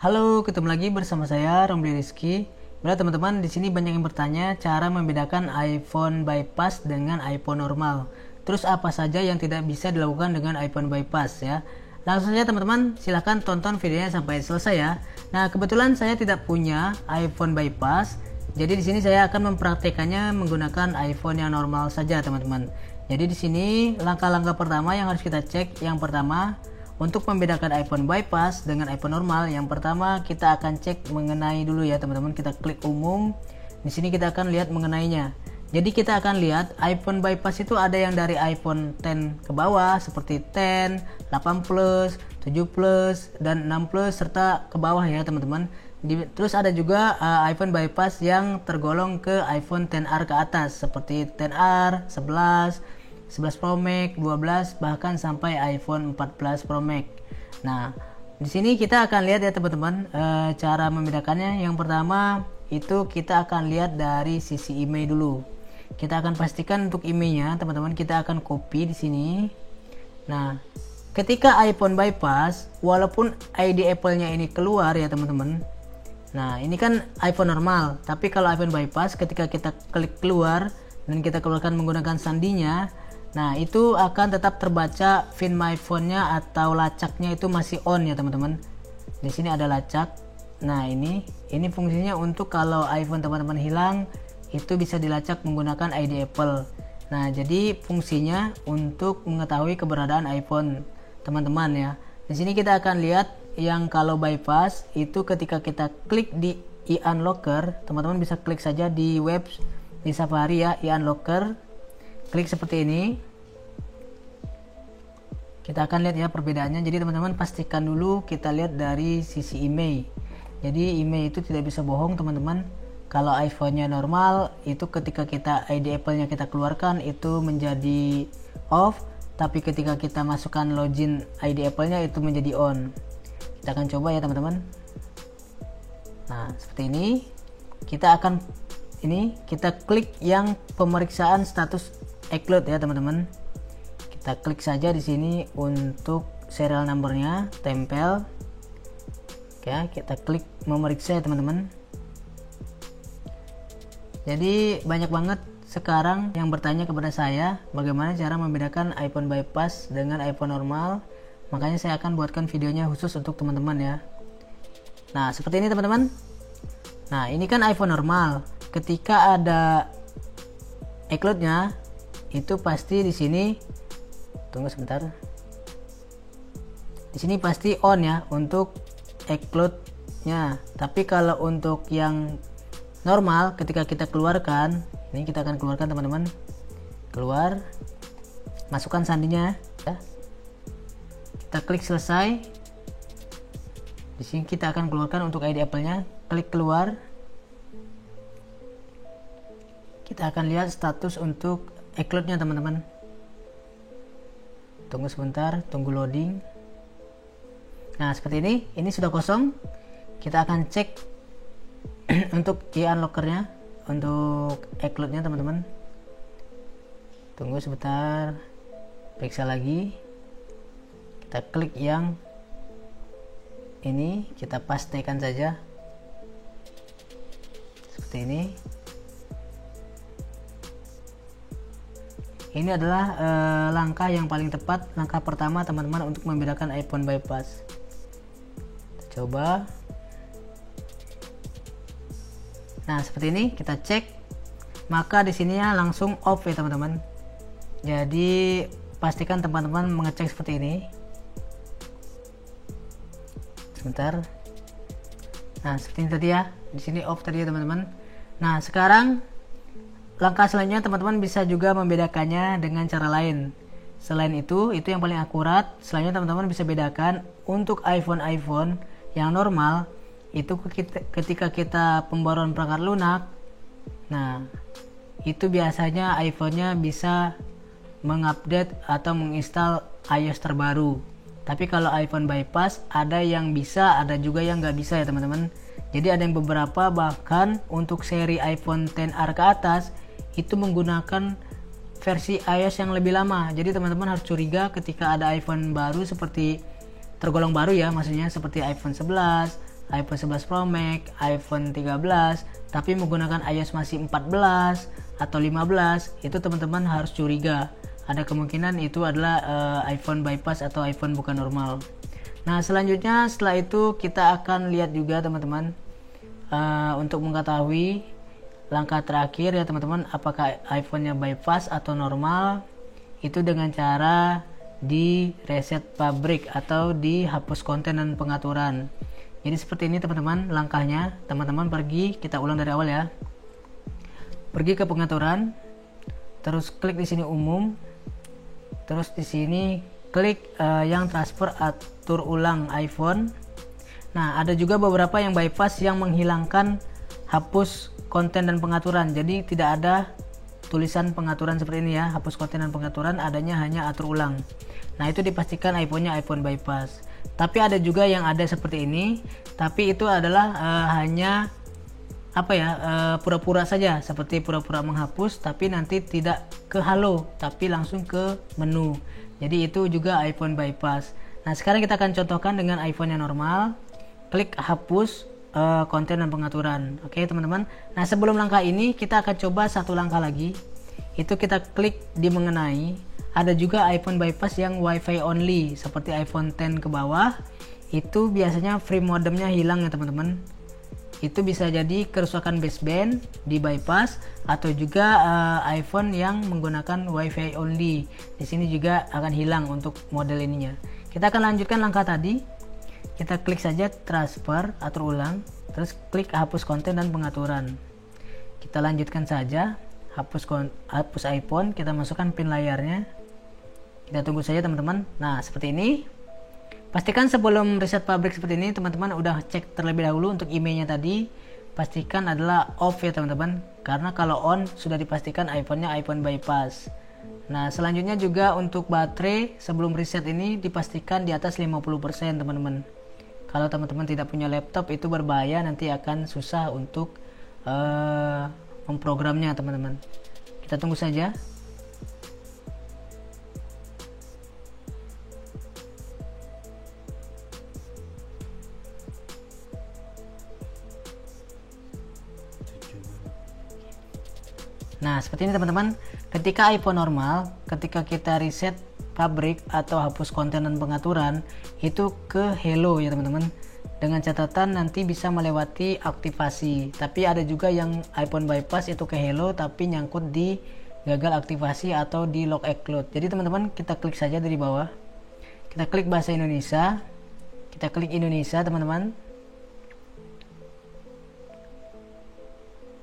Halo, ketemu lagi bersama saya Romli Rizky. Bila teman-teman di sini banyak yang bertanya cara membedakan iPhone bypass dengan iPhone normal. Terus apa saja yang tidak bisa dilakukan dengan iPhone bypass ya? Langsung saja teman-teman, silahkan tonton videonya sampai selesai ya. Nah, kebetulan saya tidak punya iPhone bypass, jadi di sini saya akan mempraktekannya menggunakan iPhone yang normal saja teman-teman. Jadi di sini langkah-langkah pertama yang harus kita cek, yang pertama untuk membedakan iPhone bypass dengan iPhone normal, yang pertama kita akan cek mengenai dulu ya teman-teman. Kita klik umum. Di sini kita akan lihat mengenainya. Jadi kita akan lihat iPhone bypass itu ada yang dari iPhone X ke bawah seperti X, 8 Plus, 7 Plus, dan 6 Plus serta ke bawah ya teman-teman. Terus ada juga iPhone bypass yang tergolong ke iPhone XR ke atas seperti XR, 11 Pro Max, 12, bahkan sampai iPhone 14 Pro Max. Nah, di sini kita akan lihat ya teman-teman cara membedakannya. Yang pertama itu kita akan lihat dari sisi IMEI dulu. Kita akan pastikan untuk IMEI-nya teman-teman, kita akan copy di sini. Nah, ketika iPhone bypass, walaupun ID Apple-nya ini keluar ya teman-teman. Nah, ini kan iPhone normal, tapi kalau iPhone bypass ketika kita klik keluar dan kita keluarkan menggunakan sandinya, nah itu akan tetap terbaca Find My Phone-nya atau lacaknya itu masih on ya teman-teman. Di sini ada lacak. Nah ini fungsinya untuk kalau iPhone teman-teman hilang itu bisa dilacak menggunakan ID Apple. Nah jadi fungsinya untuk mengetahui keberadaan iPhone teman-teman ya. Di sini kita akan lihat yang kalau bypass itu ketika kita klik di iUnlocker, teman-teman bisa klik saja di web di Safari ya, iUnlocker. Klik seperti ini. Kita akan lihat ya perbedaannya. Jadi teman-teman pastikan dulu kita lihat dari sisi IMEI. Jadi IMEI itu tidak bisa bohong teman-teman. Kalau iPhone-nya normal itu ketika kita ID Apple-nya kita keluarkan itu menjadi off, tapi ketika kita masukkan login ID Apple-nya itu menjadi on. Kita akan coba ya teman-teman. Nah, seperti ini. Kita klik yang pemeriksaan status iCloud ya teman-teman. Kita klik saja di sini untuk serial numbernya, tempel. Oke, kita klik memeriksa ya teman-teman. Jadi banyak banget sekarang yang bertanya kepada saya bagaimana cara membedakan iPhone bypass dengan iPhone normal. Makanya saya akan buatkan videonya khusus untuk teman-teman ya. Nah, seperti ini teman-teman. Nah, ini kan iPhone normal. Ketika ada iCloud-nya itu pasti di sini, tunggu sebentar. Di sini pasti on ya untuk iCloud-nya. Tapi kalau untuk yang normal ketika kita keluarkan, ini kita akan keluarkan teman-teman. Keluar, masukkan sandinya ya. Kita klik selesai. Di sini kita akan keluarkan untuk ID Apple-nya. Klik keluar. Kita akan lihat status untuk iCloud-nya teman-teman. Tunggu sebentar, tunggu loading. Nah, seperti ini sudah kosong. Kita akan cek untuk iUnlocker-nya, untuk iCloud-nya teman-teman. Tunggu sebentar. Periksa lagi. Kita klik yang ini, kita pastikan saja. Seperti ini. Ini adalah langkah yang paling tepat, langkah pertama teman-teman untuk membedakan iPhone bypass. Kita coba. Nah, seperti ini kita cek. Maka di sininya langsung off ya teman-teman. Jadi pastikan teman-teman mengecek seperti ini. Sebentar. Nah, seperti ini tadi ya. Di sini off tadi ya teman-teman. Nah, sekarang langkah selanjutnya teman-teman bisa juga membedakannya dengan cara lain. Selain itu yang paling akurat. Selanjutnya teman-teman bisa bedakan untuk iPhone yang normal itu ketika kita pembaruan perangkat lunak. Nah, itu biasanya iPhone-nya bisa mengupdate atau menginstal iOS terbaru. Tapi kalau iPhone bypass ada yang bisa, ada juga yang nggak bisa ya teman-teman. Jadi ada yang beberapa bahkan untuk seri iPhone XR ke atas itu menggunakan versi iOS yang lebih lama. Jadi teman-teman harus curiga ketika ada iPhone baru seperti tergolong baru ya, maksudnya seperti iPhone 11, iPhone 11 Pro Max, iPhone 13, tapi menggunakan iOS masih 14 atau 15, itu teman-teman harus curiga. Ada kemungkinan itu adalah iPhone bypass atau iPhone bukan normal. Nah, selanjutnya setelah itu kita akan lihat juga teman-teman untuk mengetahui langkah terakhir ya teman-teman, apakah iPhone-nya bypass atau normal, itu dengan cara di reset pabrik atau dihapus konten dan pengaturan. Jadi seperti ini teman-teman langkahnya. Teman-teman pergi, kita ulang dari awal ya. Pergi ke pengaturan, terus klik di sini umum, terus di sini klik yang transfer atur ulang iPhone. Nah, ada juga beberapa yang bypass yang menghilangkan hapus konten dan pengaturan. Jadi tidak ada tulisan pengaturan seperti ini ya, hapus konten dan pengaturan, adanya hanya atur ulang. Nah, itu dipastikan iPhone-nya iPhone bypass. Tapi ada juga yang ada seperti ini, tapi itu adalah hanya pura-pura saja, seperti pura-pura menghapus tapi nanti tidak ke halo tapi langsung ke menu. Jadi itu juga iPhone bypass. Nah, sekarang kita akan contohkan dengan iPhone yang normal. Klik hapus konten dan pengaturan. Oke teman-teman. Nah, sebelum langkah ini kita akan coba satu langkah lagi. Itu kita klik di mengenai. Ada juga iPhone bypass yang WiFi only seperti iPhone X ke bawah. Itu biasanya free modemnya hilang ya teman-teman. Itu bisa jadi kerusakan baseband di bypass atau juga iPhone yang menggunakan WiFi only. Di sini juga akan hilang untuk model ininya. Kita akan lanjutkan langkah tadi. Kita klik saja transfer atur ulang, terus klik hapus konten dan pengaturan. Kita lanjutkan saja, hapus iPhone, kita masukkan pin layarnya. Kita tunggu saja teman-teman. Nah, seperti ini. Pastikan sebelum reset pabrik seperti ini teman-teman udah cek terlebih dahulu untuk emailnya tadi. Pastikan adalah off ya teman-teman, karena kalau on sudah dipastikan iPhone-nya iPhone bypass. Nah, selanjutnya juga untuk baterai sebelum reset ini dipastikan di atas 50% teman-teman. Kalau teman-teman tidak punya laptop itu berbahaya, nanti akan susah untuk memprogramnya teman-teman. Kita tunggu saja. Nah, seperti ini teman-teman. Ketika iPhone normal, ketika kita reset pabrik atau hapus konten dan pengaturan, itu ke hello ya teman-teman. Dengan catatan nanti bisa melewati aktivasi. Tapi ada juga yang iPhone bypass itu ke hello tapi nyangkut di gagal aktivasi atau di lock exclude. Jadi teman-teman kita klik saja dari bawah. Kita klik bahasa Indonesia. Kita klik Indonesia teman-teman.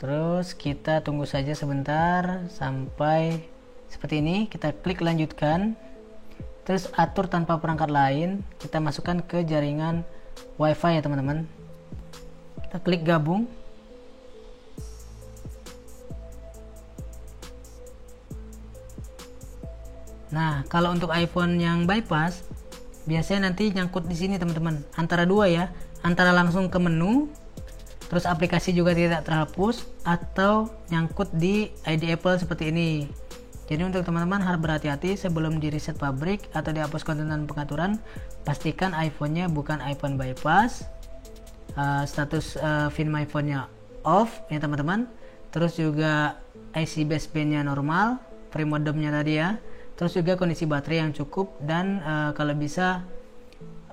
Terus kita tunggu saja sebentar sampai seperti ini. Kita klik lanjutkan. Terus atur tanpa perangkat lain. Kita masukkan ke jaringan WiFi ya teman-teman. Kita klik gabung. Nah, kalau untuk iPhone yang bypass biasanya nanti nyangkut di sini teman-teman. Antara dua ya. Antara langsung ke menu, terus aplikasi juga tidak terhapus, atau nyangkut di ID Apple seperti ini. Jadi untuk teman-teman harus berhati-hati sebelum di reset pabrik atau dihapus konten dan pengaturan. Pastikan iPhone-nya bukan iPhone bypass. Status Find My Phone-nya off ya teman-teman. Terus juga IC baseband-nya normal, free modemnya tadi ya. Terus juga kondisi baterai yang cukup dan kalau bisa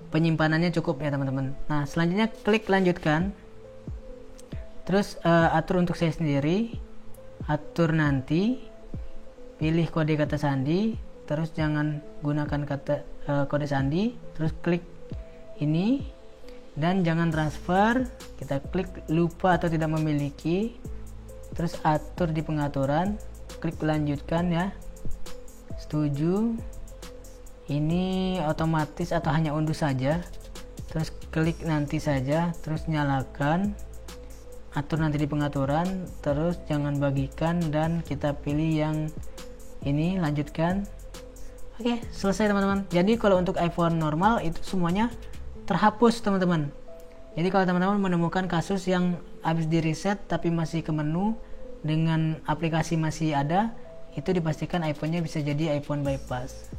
penyimpanannya cukup ya teman-teman. Nah, selanjutnya klik lanjutkan. Terus atur untuk saya sendiri, atur nanti, pilih kode kata sandi, terus jangan gunakan kode sandi, terus klik ini dan jangan transfer. Kita klik lupa atau tidak memiliki, terus atur di pengaturan, klik lanjutkan ya, setuju. Ini otomatis atau hanya unduh saja, terus klik nanti saja, terus nyalakan, atur nanti di pengaturan, terus jangan bagikan dan kita pilih yang ini, lanjutkan. Oke, selesai teman-teman. Jadi kalau untuk iPhone normal itu semuanya terhapus teman-teman. Jadi kalau teman-teman menemukan kasus yang habis di reset tapi masih ke menu dengan aplikasi masih ada, itu dipastikan iPhone-nya bisa jadi iPhone bypass.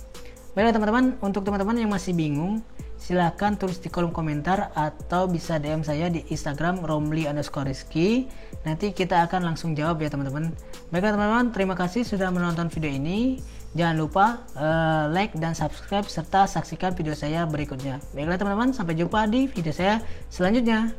Baiklah teman-teman, untuk teman-teman yang masih bingung, silahkan tulis di kolom komentar atau bisa DM saya di Instagram romli_rizky. Nanti kita akan langsung jawab ya teman-teman. Baiklah teman-teman, terima kasih sudah menonton video ini. Jangan lupa like dan subscribe serta saksikan video saya berikutnya. Baiklah teman-teman, sampai jumpa di video saya selanjutnya.